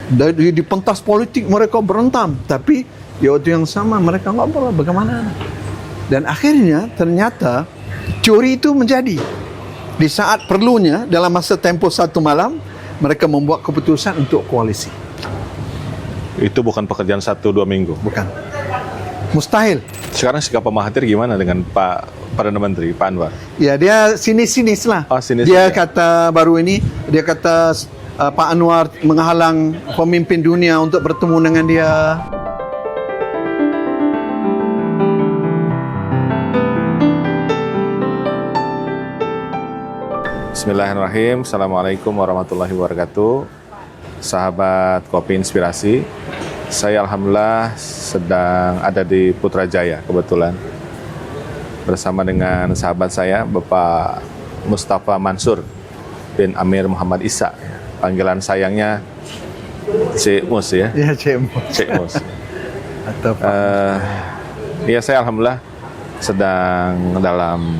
Di pentas politik mereka berentam, tapi di waktu yang sama mereka ngobrol bagaimana. Dan akhirnya ternyata teori itu menjadi. Di saat perlunya, dalam masa tempoh 1 malam, mereka membuat keputusan untuk koalisi. Itu bukan pekerjaan 1-2 minggu. Bukan. Mustahil. Sekarang sikap Pak Mahathir gimana dengan Pak Perdana Menteri, Pak Anwar? Ya, dia sinis-sinis lah. Oh, sinis dia ya. kata baru ini, dia kata Pak Anwar menghalang pemimpin dunia untuk bertemu dengan dia. Bismillahirrahmanirrahim. Assalamualaikum warahmatullahi wabarakatuh. Sahabat Kopi Inspirasi, saya alhamdulillah sedang ada di Putrajaya kebetulan bersama dengan sahabat saya Bapak Mustafa Mansur bin Amir Muhammad Isa. Panggilan sayangnya Cik Mus ya. Ya, Cik Mus. Cik Mus. Atau Ya, saya alhamdulillah sedang dalam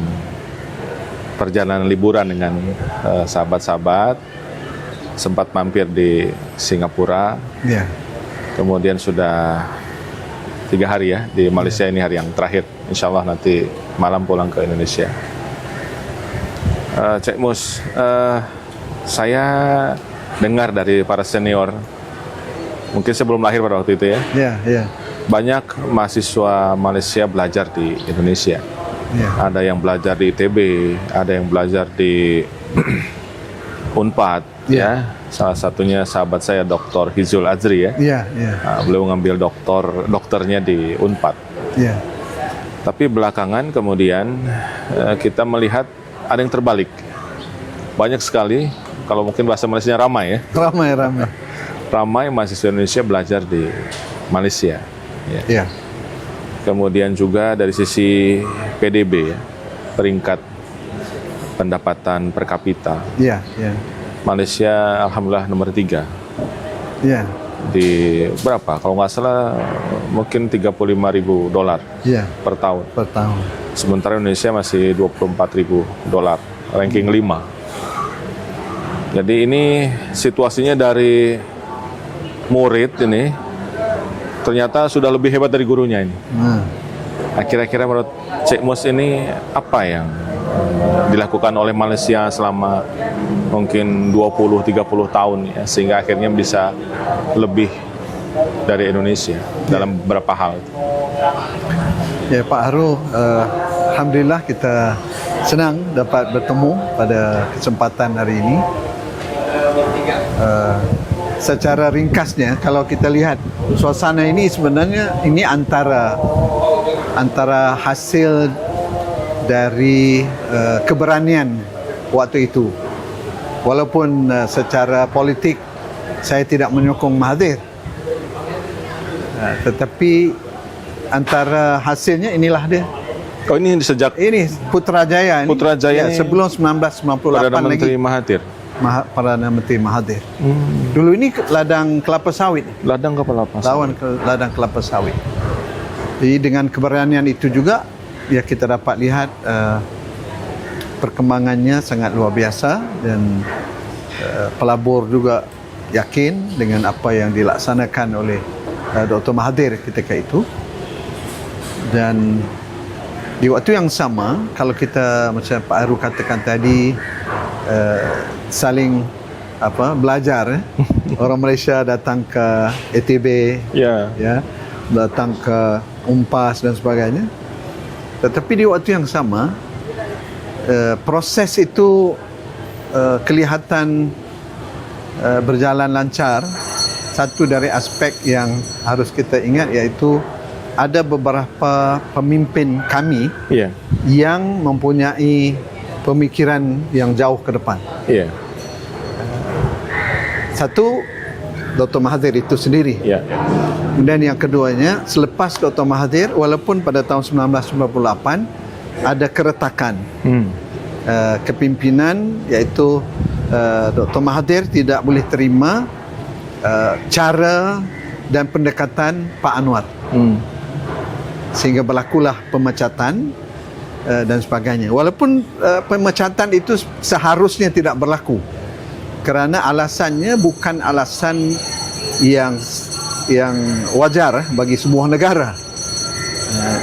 perjalanan liburan dengan sahabat-sahabat, sempat mampir di Singapura, ya. kemudian sudah 3 hari ya di Malaysia. Ini hari yang terakhir, insya Allah nanti malam pulang ke Indonesia. Cik Mus, saya dengar dari para senior, mungkin sebelum lahir pada waktu itu ya, Ya. banyak mahasiswa Malaysia belajar di Indonesia. Ya. Ada yang belajar di ITB, ada yang belajar di Unpad, ya. Salah satunya sahabat saya Dr. Hizul Azri ya. Ya. Beliau ngambil dokternya di Unpad. Ya. Tapi belakangan kemudian kita melihat ada yang terbalik. Banyak sekali, kalau mungkin bahasa Malaysianya ramai ya. Ramai. Ramai mahasiswa Indonesia belajar di Malaysia. Ya. Ya. Kemudian juga dari sisi PDB ya, peringkat pendapatan per kapita. Ya. Malaysia alhamdulillah nomor 3. Ya. Di berapa? Kalau nggak salah mungkin $35.000 Ya. per tahun. Per tahun. Sementara Indonesia masih $24.000, ranking 5. Jadi ini situasinya dari murid ini ternyata sudah lebih hebat dari gurunya ini. Kira-kira menurut Cik Mus ini apa yang dilakukan oleh Malaysia selama mungkin 20-30 tahun ya, sehingga akhirnya bisa lebih dari Indonesia dalam beberapa hal? Ya, Pak Haru, alhamdulillah kita senang dapat bertemu pada kesempatan hari ini. Secara ringkasnya, kalau kita lihat suasana ini sebenarnya ini antara hasil dari keberanian waktu itu. Walaupun secara politik saya tidak menyokong Mahathir, tetapi antara hasilnya inilah dia. Oh, ini sejak Ini Putrajaya. Putrajaya ya, sebelum 1998 Perdana lagi. Menteri Mahathir. Perdana Menteri Mahathir. Dulu ini ladang kelapa sawit. Ladang kelapa sawit. Ladang kelapa sawit. Jadi dengan keberanian itu juga ya kita dapat lihat perkembangannya sangat luar biasa, dan pelabur juga yakin dengan apa yang dilaksanakan oleh Dr. Mahathir ketika itu. Dan di waktu yang sama, kalau kita macam Pak Haru katakan tadi, saling belajar. Orang Malaysia datang ke ITB, ya, datang ke UNPAS dan sebagainya. Tetapi di waktu yang sama, proses itu kelihatan berjalan lancar. Satu dari aspek yang harus kita ingat iaitu ada beberapa pemimpin kami yang mempunyai pemikiran yang jauh ke depan. Satu, Dr. Mahathir itu sendiri. Kemudian yang keduanya, selepas Dr. Mahathir, walaupun pada tahun 1998 ada keretakan kepimpinan, iaitu Dr. Mahathir tidak boleh terima cara dan pendekatan Pak Anwar. Sehingga berlakulah pemecatan dan sebagainya. Walaupun pemecatan itu seharusnya tidak berlaku, kerana alasannya bukan alasan yang wajar bagi sebuah negara.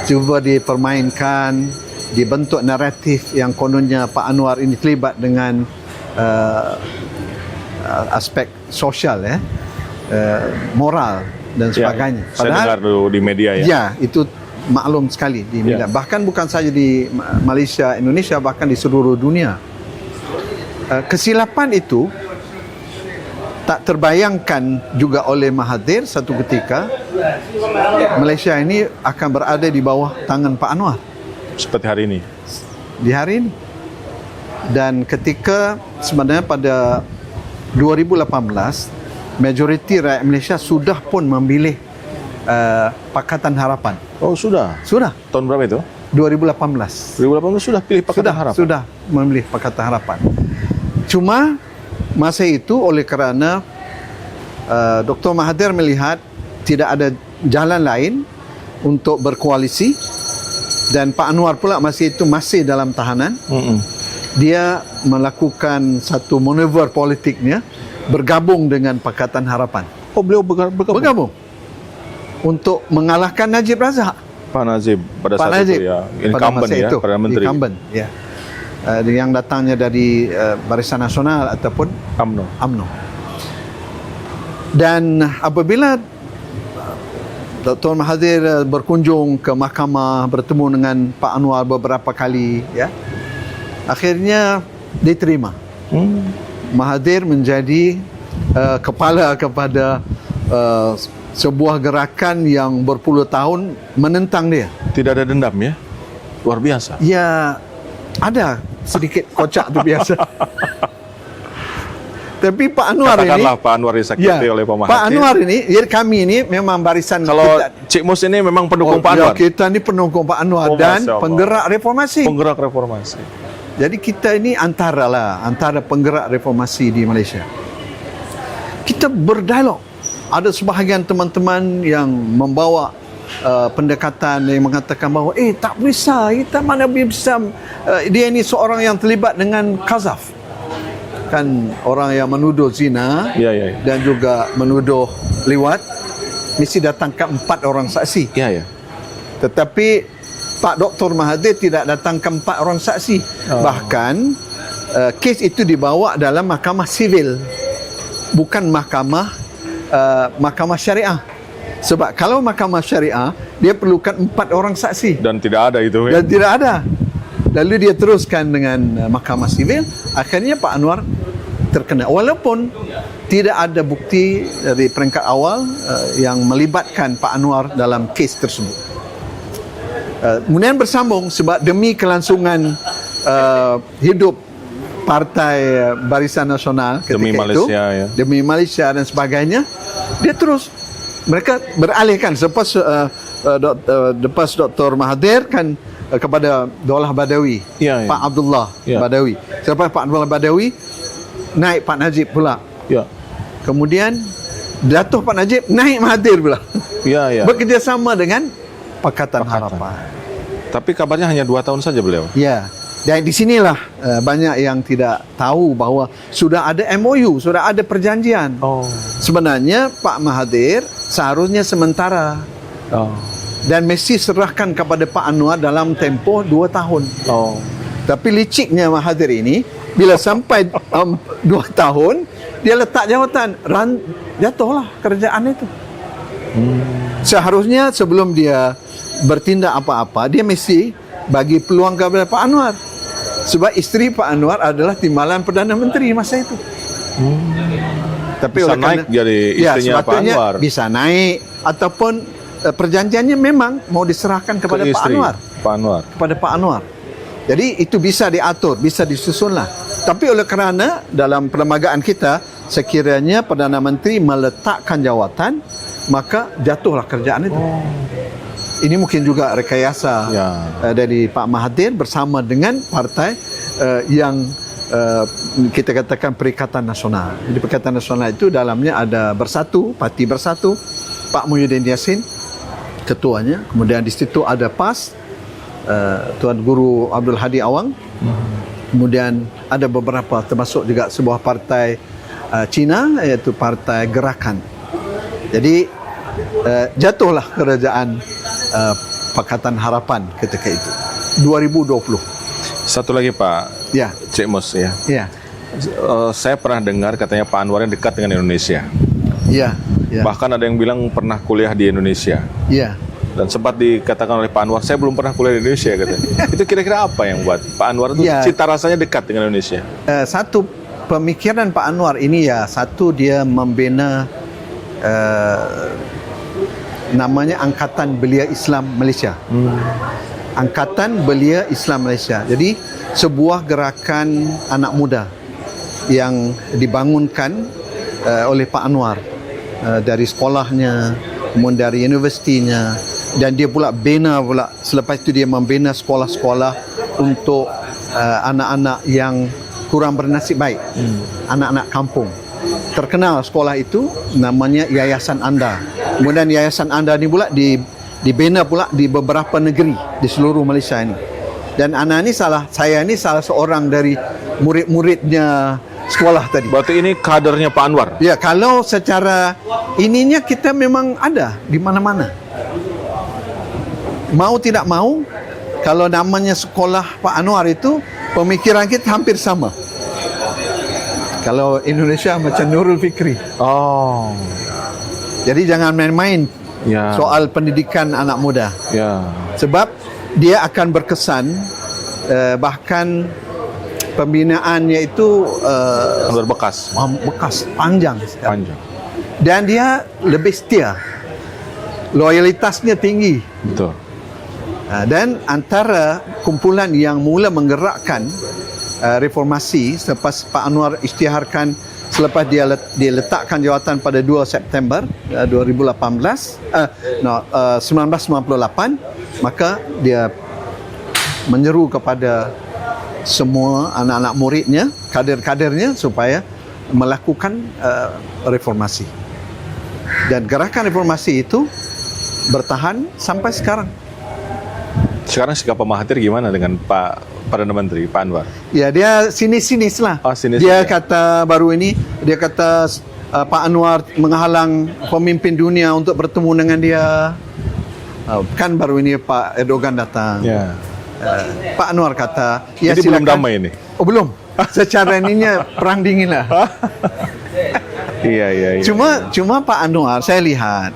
Cuba dipermainkan, dibentuk naratif yang kononnya Pak Anwar ini terlibat dengan aspek sosial, moral dan sebagainya. Ya, saya dengar dulu di media ya. Ya, itu maklum sekali di media. Bahkan bukan saja di Malaysia, Indonesia, bahkan di seluruh dunia. Kesilapan itu tak terbayangkan juga oleh Mahathir satu ketika Malaysia ini akan berada di bawah tangan Pak Anwar Seperti hari ini. di hari ini. Dan ketika sebenarnya pada 2018 majoriti rakyat Malaysia sudah pun memilih Pakatan Harapan. Oh sudah. Sudah Tahun berapa itu? 2018. 2018 sudah pilih Pakatan Harapan. Sudah memilih Pakatan Harapan. Cuma masa itu oleh kerana Dr. Mahathir melihat tidak ada jalan lain untuk berkoalisi dan Pak Anwar pula masih dalam tahanan. Dia melakukan satu manuver politiknya bergabung dengan Pakatan Harapan. Oh beliau bergabung? Untuk mengalahkan Najib Razak. Pak Najib pada Pak saat Najib, itu ya. pada Incumbent masa ya, itu, Perdana Menteri. Incumbent, ya. Yang datangnya dari Barisan Nasional ataupun UMNO. Dan apabila Dr. Mahathir berkunjung ke mahkamah, bertemu dengan Pak Anwar beberapa kali, ya, akhirnya diterima. Mahathir menjadi kepala kepada sebuah gerakan yang berpuluh tahun menentang dia. Tidak ada dendam ya? Luar biasa. Ya, ada sedikit kocak tu biasa. Tapi Pak Anwar Katakanlah Pak Anwar disakiti oleh Pak Mahathir. Pak Anwar ini, jadi kami ini memang barisan Kalau kita, Cik Mus ini memang pendukung Pak Anwar. kita ni pendukung Pak Anwar dan Masya Allah. penggerak reformasi. Penggerak reformasi. Jadi kita ini antara penggerak reformasi di Malaysia. Kita berdialog. Ada sebahagian teman-teman yang membawa pendekatan yang mengatakan bahawa tak bisa, kita mana bisa, dia ini seorang yang terlibat dengan qazaf. Kan orang yang menuduh zina dan juga menuduh liwat mesti datangkan 4 orang saksi. Tetapi Pak Dr. Mahathir tidak datangkan 4 orang saksi. Bahkan kes itu dibawa dalam mahkamah sivil, bukan mahkamah syariah. Sebab kalau mahkamah syariah dia perlukan 4 orang saksi. Dan tidak ada itu. Dan tidak ada. Lalu dia teruskan dengan mahkamah sivil. Akhirnya Pak Anwar terkena. Walaupun tidak ada bukti dari peringkat awal yang melibatkan Pak Anwar dalam kes tersebut. Kemudian bersambung sebab demi kelangsungan hidup Partai Barisan Nasional ketika demi Malaysia, itu, demi Malaysia dan sebagainya, dia terus mereka beralihkan selepas Dr. Mahathir kan kepada Daulah Badawi, Pak Abdullah Badawi. Selepas Pak Abdullah Badawi naik Pak Najib pula. Kemudian jatuh Pak Najib, naik Mahathir pula. Bekerjasama dengan Pakatan Harapan. Tapi kabarnya hanya 2 tahun saja beliau. Ya. Dan di sinilah banyak yang tidak tahu bahawa sudah ada MOU, sudah ada perjanjian. Sebenarnya Pak Mahathir seharusnya sementara. Dan mesti serahkan kepada Pak Anwar dalam tempoh 2 tahun. Tapi liciknya Mahathir ini, bila sampai 2 tahun, dia letak jawatan, jatuhlah kerajaan itu. Seharusnya sebelum dia bertindak apa-apa, dia mesti bagi peluang kepada Pak Anwar. Sebab isteri Pak Anwar adalah timbalan Perdana Menteri masa itu. Tapi bisa naik jadi istrinya Pak Anwar. Bisa naik ataupun perjanjiannya memang mau diserahkan kepada Pak Anwar. Kepada Pak Anwar. Jadi itu bisa diatur, bisa disusunlah. Tapi oleh kerana dalam perlembagaan kita sekiranya Perdana Menteri meletakkan jawatan, maka jatuhlah kerjaan itu. Ini mungkin juga rekayasa dari Pak Mahathir bersama dengan partai yang kita katakan Perikatan Nasional. Jadi Perikatan Nasional itu dalamnya ada Bersatu, Parti Bersatu, Pak Muhyiddin Yassin ketuanya. Kemudian di situ ada PAS, Tuan Guru Abdul Hadi Awang. Kemudian ada beberapa, termasuk juga sebuah partai Cina, iaitu Partai Gerakan. Jadi jatuhlah kerajaan Pakatan Harapan ketika itu 2020. Satu lagi Pak Ya, Cik Mus ya. ya, Saya pernah dengar katanya Pak Anwar yang dekat dengan Indonesia. ya, ya, Bahkan ada yang bilang pernah kuliah di Indonesia. ya. Dan sempat dikatakan oleh Pak Anwar, saya belum pernah kuliah di Indonesia katanya. Itu kira-kira apa yang buat Pak Anwar itu Ya. cita rasanya dekat dengan Indonesia? Satu pemikiran Pak Anwar ini ya, satu dia membina namanya Angkatan Belia Islam Malaysia. Angkatan Belia Islam Malaysia. Jadi sebuah gerakan anak muda yang dibangunkan oleh Pak Anwar dari sekolahnya, kemudian dari universitinya, dan dia pula bina pula, selepas itu dia membina sekolah-sekolah untuk anak-anak yang kurang bernasib baik, anak-anak kampung. Terkenal sekolah itu namanya Yayasan Anda. Kemudian Yayasan Anda ni pula dibina pula di beberapa negeri di seluruh Malaysia ini. Dan saya ni salah seorang dari murid-muridnya sekolah tadi. Berarti ini kadernya Pak Anwar? Ya, kalau secara ininya kita memang ada di mana-mana. Mau tidak mau, kalau namanya sekolah Pak Anwar itu, pemikiran kita hampir sama. Kalau Indonesia macam Nurul Fikri. Oh, Jadi jangan main-main ya. soal pendidikan anak muda. Ya. Sebab dia akan berkesan, bahkan pembinaannya itu Berbekas, bekas, panjang. panjang. Dan dia lebih setia. Loyalitasnya tinggi. Betul. Dan antara kumpulan yang mula menggerakkan reformasi selepas Pak Anwar isytiharkan, selepas dia letakkan jawatan pada 2 September 1998, maka dia menyeru kepada semua anak-anak muridnya, kader-kadernya supaya melakukan reformasi. Dan gerakan reformasi itu bertahan sampai sekarang. Sekarang sikap Pak Mahathir gimana dengan Pak Perdana Menteri, Pak Anwar? Ya, dia sinis-sinis lah. Oh, sinis Dia ya. kata baru ini, dia kata Pak Anwar menghalang pemimpin dunia untuk bertemu dengan dia. Kan baru ini Pak Erdogan datang. Ya. Pak Anwar kata, ya Jadi belum silakan. damai ini? Oh, belum. Secara ininya perang dingin lah. Iya. Cuma Pak Anwar, saya lihat,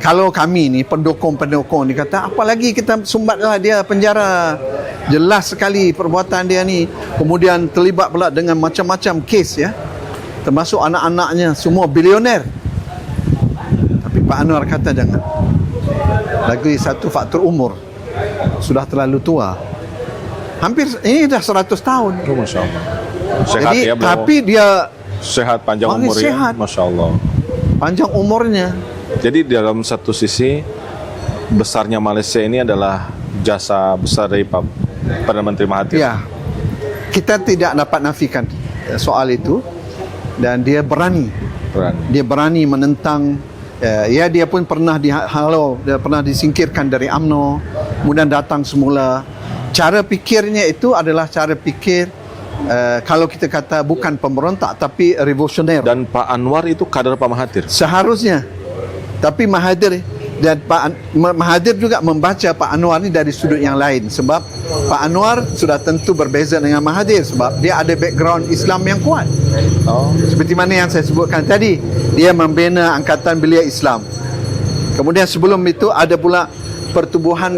kalau kami ni pendukung-pendukung ni kata, apalagi kita sumbatlah dia penjara. Jelas sekali perbuatan dia ni. Kemudian terlibat pula dengan macam-macam kes ya. Termasuk anak-anaknya semua bilioner. Tapi Pak Anwar kata jangan. Lagi satu faktor umur. Sudah terlalu tua. Hampir ini dah 100 tahun. Oh, Masya Allah. Sehat Jadi ya beliau. tapi dia Sehat, panjang Makin umur sehat. ya. Masya Allah. panjang umurnya. Jadi dalam satu sisi besarnya Malaysia ini adalah jasa besar dari Pak Perdana Menteri Mahathir. Ya, kita tidak dapat nafikan soal itu. Dan dia berani. Dia berani menentang. Ya, dia pun pernah dihalau, dia pernah disingkirkan dari UMNO, kemudian datang semula. Cara fikirnya itu adalah cara fikir kalau kita kata bukan pemberontak tapi revolusioner. Dan Pak Anwar itu kader Pak Mahathir. Seharusnya. Tapi Mahathir dan Mahathir juga membaca Pak Anwar ni dari sudut yang lain, sebab Pak Anwar sudah tentu berbeza dengan Mahathir sebab dia ada background Islam yang kuat. Seperti mana yang saya sebutkan tadi, dia membina Angkatan Belia Islam. Kemudian sebelum itu ada pula pertubuhan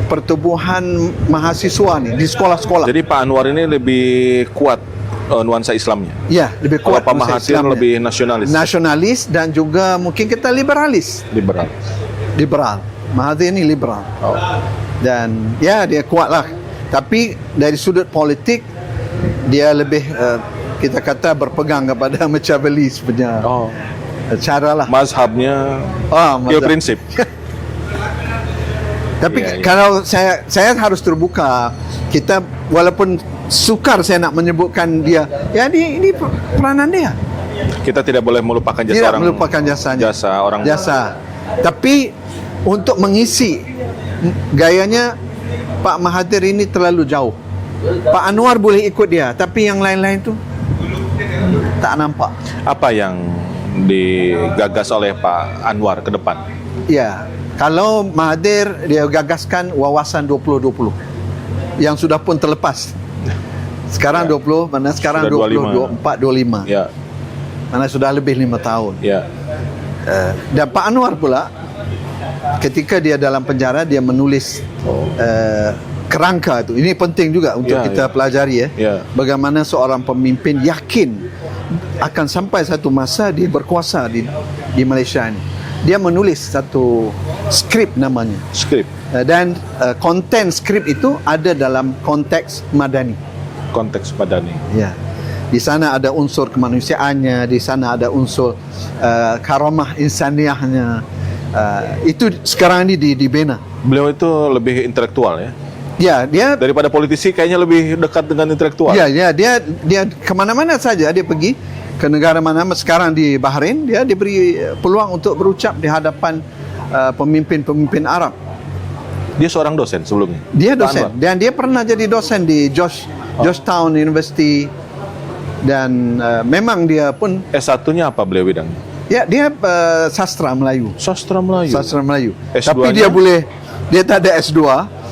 pertubuhan mahasiswa ni di sekolah-sekolah. Jadi Pak Anwar ini lebih kuat nuansa Islamnya. Ya, lebih Kalau kuat. Pak Mahathir lebih nasionalis. Nasionalis dan juga mungkin kita liberalis. Liberal. Mahathir ini liberal. Dan ya dia kuatlah. Tapi dari sudut politik dia lebih kita kata berpegang kepada Machiavelli sebenarnya. Cara lah. Mazhabnya dia prinsip. Tapi Ya. kalau saya harus terbuka, kita walaupun sukar saya nak menyebutkan dia, ya ini peranan dia. Kita tidak boleh melupakan jasa Tidak orang. melupakan jasanya. Jasa. Tapi untuk mengisi gayanya Pak Mahathir ini terlalu jauh. Pak Anwar boleh ikut dia, tapi yang lain-lain tu tak nampak. Apa yang digagas oleh Pak Anwar ke depan? Ya, kalau Mahathir dia gagaskan wawasan 2020 yang sudah pun terlepas. Sekarang 20, mana sekarang Sudah 20, 24, 25. Ya, Mana sudah lebih 5 tahun. ya. Dan Pak Anwar pula ketika dia dalam penjara dia menulis kerangka itu. Ini penting juga untuk Ya, kita ya. pelajari ya. Ya. Bagaimana seorang pemimpin yakin akan sampai satu masa dia berkuasa di Malaysia ini. Dia menulis satu skrip namanya. Skrip, Dan konten skrip itu ada dalam konteks madani. konteks madani. Ya. Di sana ada unsur kemanusiaannya, di sana ada unsur karamah insaniahnya. Itu sekarang ini dibina. Beliau itu lebih intelektual ya. Ya, dia Daripada politisi kayaknya lebih dekat dengan intelektual. ya, dia kemana-mana saja dia pergi ke negara mana. Sekarang di Bahrain dia diberi peluang untuk berucap di hadapan pemimpin-pemimpin Arab. Dia seorang dosen sebelumnya. Dia Pak dosen Anwar. dan dia pernah jadi dosen di Georgetown University dan memang dia pun S1-nya apa beliau bidangnya? ya dia sastra Melayu. Sastra Melayu. Sastra Melayu. S2-nya? Tapi dia tak ada S2.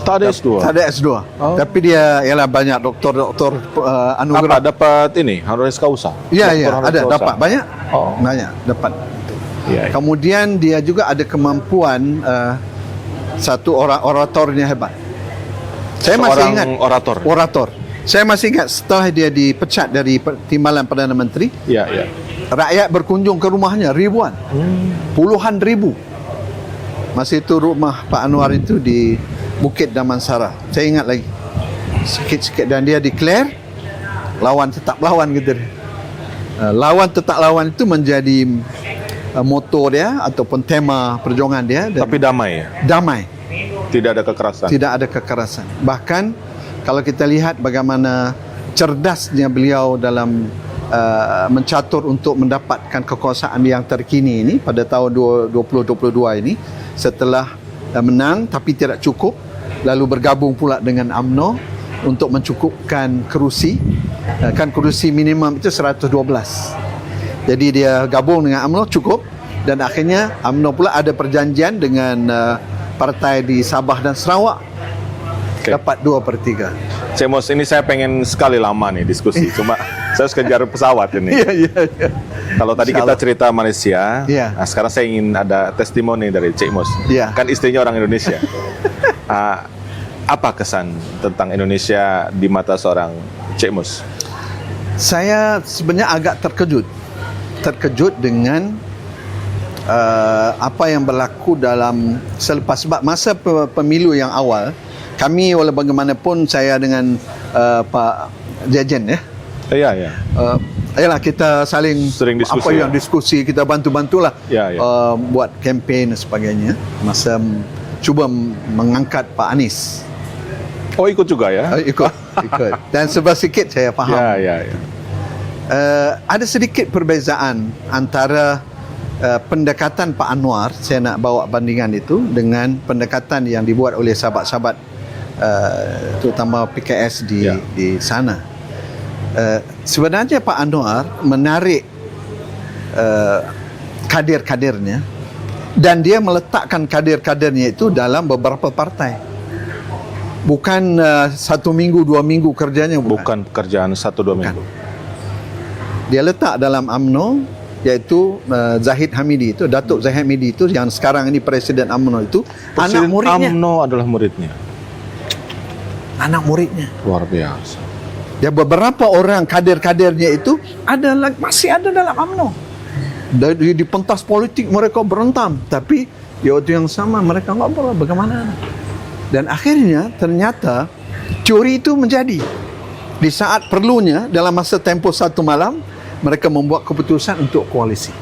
Tak ada S2. Tak ada S2. Oh. Tapi dia ialah banyak doktor Apa anugerah. dapat ini honoris causa? Ya, Doktor ya, honoris ada causa. dapat banyak. Oh. Banyak dapat. Iya. Iya. Kemudian dia juga ada kemampuan satu orang oratornya hebat. Saya masih Seorang ingat orator. Saya masih ingat setelah dia dipecat dari Timbalan Perdana Menteri, Iya, iya. rakyat berkunjung ke rumahnya ribuan, puluhan ribu. Masih itu rumah Pak Anwar itu di Bukit Damansara. Saya ingat lagi. Sikit-sikit dan dia declare lawan tetap lawan gitu. Lawan tetap lawan itu menjadi moto dia ataupun tema perjuangan dia. Dan Tapi damai ya. damai, Tidak ada kekerasan. tidak ada kekerasan. Bahkan kalau kita lihat bagaimana cerdasnya beliau dalam mencatur untuk mendapatkan kekuasaan yang terkini ini pada tahun 2022 ini, setelah menang tapi tidak cukup, lalu bergabung pula dengan UMNO untuk mencukupkan kerusi. Kan kerusi minimum itu 112. Jadi dia gabung dengan UMNO cukup, dan akhirnya UMNO pula ada perjanjian dengan partai di Sabah dan Sarawak. Oke. Dapat 2/3. Cik Mos, ini saya pengen sekali lama nih diskusi. Cuma saya harus kejar pesawat ini. Iya, iya. Kalau tadi kita Insyaallah. cerita Malaysia, Iya. nah sekarang saya ingin ada testimoni dari Cik Mos. Iya. Kan istrinya orang Indonesia. Apa kesan tentang Indonesia di mata seorang Cik Mos? Saya sebenarnya agak terkejut dengan apa yang berlaku dalam selepas, sebab masa pemilu yang awal kami walau bagaimanapun saya dengan Pak Jajen ya. Iya, iya. Ayolah kita saling Sering diskusi, apa yang ya. diskusi, kita bantu-bantulah Ya, ya. buat kempen dan sebagainya. Masa cuba mengangkat Pak Anies. Oh, ikut juga ya? Ikut. Dan sebab sikit saya faham. Ya, ya, ya. Ada sedikit perbezaan antara pendekatan Pak Anwar, saya nak bawa bandingan itu, dengan pendekatan yang dibuat oleh sahabat-sahabat terutama PKS Ya. di sana. Sebenarnya Pak Anwar menarik kader-kadernya, dan dia meletakkan kader-kadernya itu dalam beberapa partai. Bukan 1 minggu, 2 minggu kerjanya, Bukan pekerjaan 1-2 minggu. Dia letak dalam UMNO, iaitu Zahid Hamidi itu, Datuk Zahid Hamidi itu yang sekarang ini Presiden UMNO itu, anak Presiden muridnya. UMNO adalah muridnya. Anak muridnya. Luar biasa. Ya, beberapa orang kader-kadernya itu masih ada dalam UMNO. Di pentas politik mereka berentam, tapi di waktu yang sama mereka ngobrol bagaimana. Dan akhirnya ternyata teori itu menjadi. Di saat perlunya dalam masa tempoh 1 malam, mereka membuat keputusan untuk koalisi.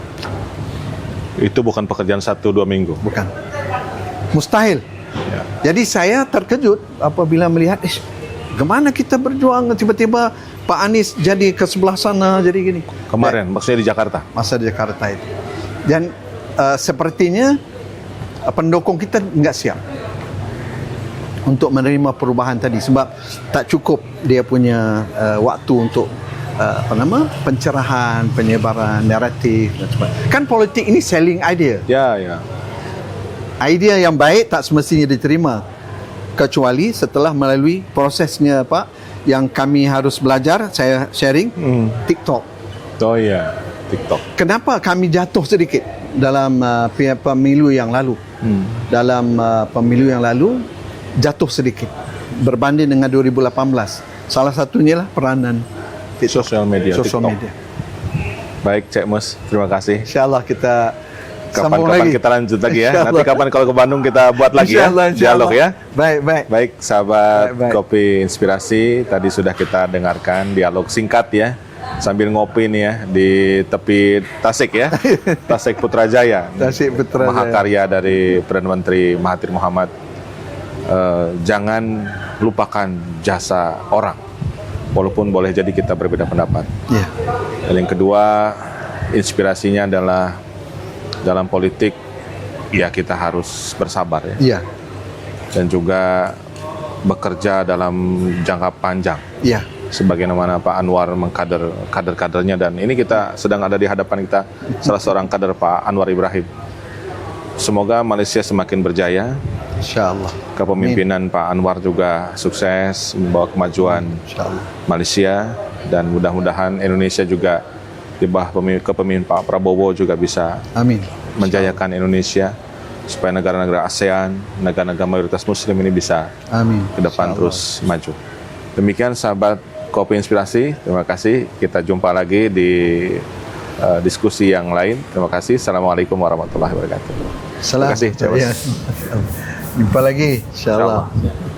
Itu bukan pekerjaan 1-2 minggu. Bukan. Mustahil. Ya. Jadi saya terkejut apabila melihat, bagaimana kita berjuang tiba-tiba Pak Anies jadi ke sebelah sana, jadi gini. Kemarin, maksudnya di Jakarta. Masa di Jakarta itu. Dan sepertinya pendukung kita nggak siap untuk menerima perubahan tadi, sebab tak cukup dia punya waktu untuk pencerahan, penyebaran naratif dan sebagainya. Kan politik ini selling idea. Ya, ya. Idea yang baik tak semestinya diterima kecuali setelah melalui prosesnya Pak yang kami harus belajar, saya sharing TikTok. Oh iya, TikTok. Kenapa kami jatuh sedikit dalam pemilu yang lalu? Dalam pemilu yang lalu jatuh sedikit berbanding dengan 2018. Salah satunya lah peranan TikTok, Sosial media, sosial TikTok. media. Baik, Cek Mus, terima kasih. Insyaallah kita sambung Kapan-kapan lagi. kita lanjut lagi ya. Insyaallah. Nanti kapan kalau ke Bandung kita buat lagi Insyaallah, ya dialog ya. Baik, baik. Baik, sahabat Baik. Kopi Inspirasi, tadi sudah kita dengarkan dialog singkat ya, sambil ngopi nih ya di tepi Tasik ya, Tasik Putrajaya. Tasik Putrajaya. Mahakarya dari Perdana Menteri Mahathir Mohamad. Jangan lupakan jasa orang, walaupun boleh jadi kita berbeda pendapat. Ya. Dan yang kedua, inspirasinya adalah dalam politik, ya kita harus bersabar ya. Iya. Dan juga bekerja dalam jangka panjang. Iya. Sebagaimana Pak Anwar mengkader kader-kadernya, dan ini kita sedang ada di hadapan kita salah seorang kader Pak Anwar Ibrahim. Semoga Malaysia semakin berjaya. Insyaallah. Kepemimpinan Pak Anwar juga sukses membawa kemajuan Insyaallah. Malaysia, dan mudah-mudahan Indonesia juga di bawah kepemimpinan Pak Prabowo juga bisa Amin. menjayakan Indonesia supaya negara-negara ASEAN, negara-negara mayoritas Muslim ini bisa Amin. ke depan terus maju. Demikian sahabat Kopi Inspirasi, terima kasih. Kita jumpa lagi di diskusi yang lain. Terima kasih. Assalamualaikum warahmatullahi wabarakatuh. Salam. Terima kasih, Cik Mas. Ya. Jumpa lagi insyaallah. Insyaallah.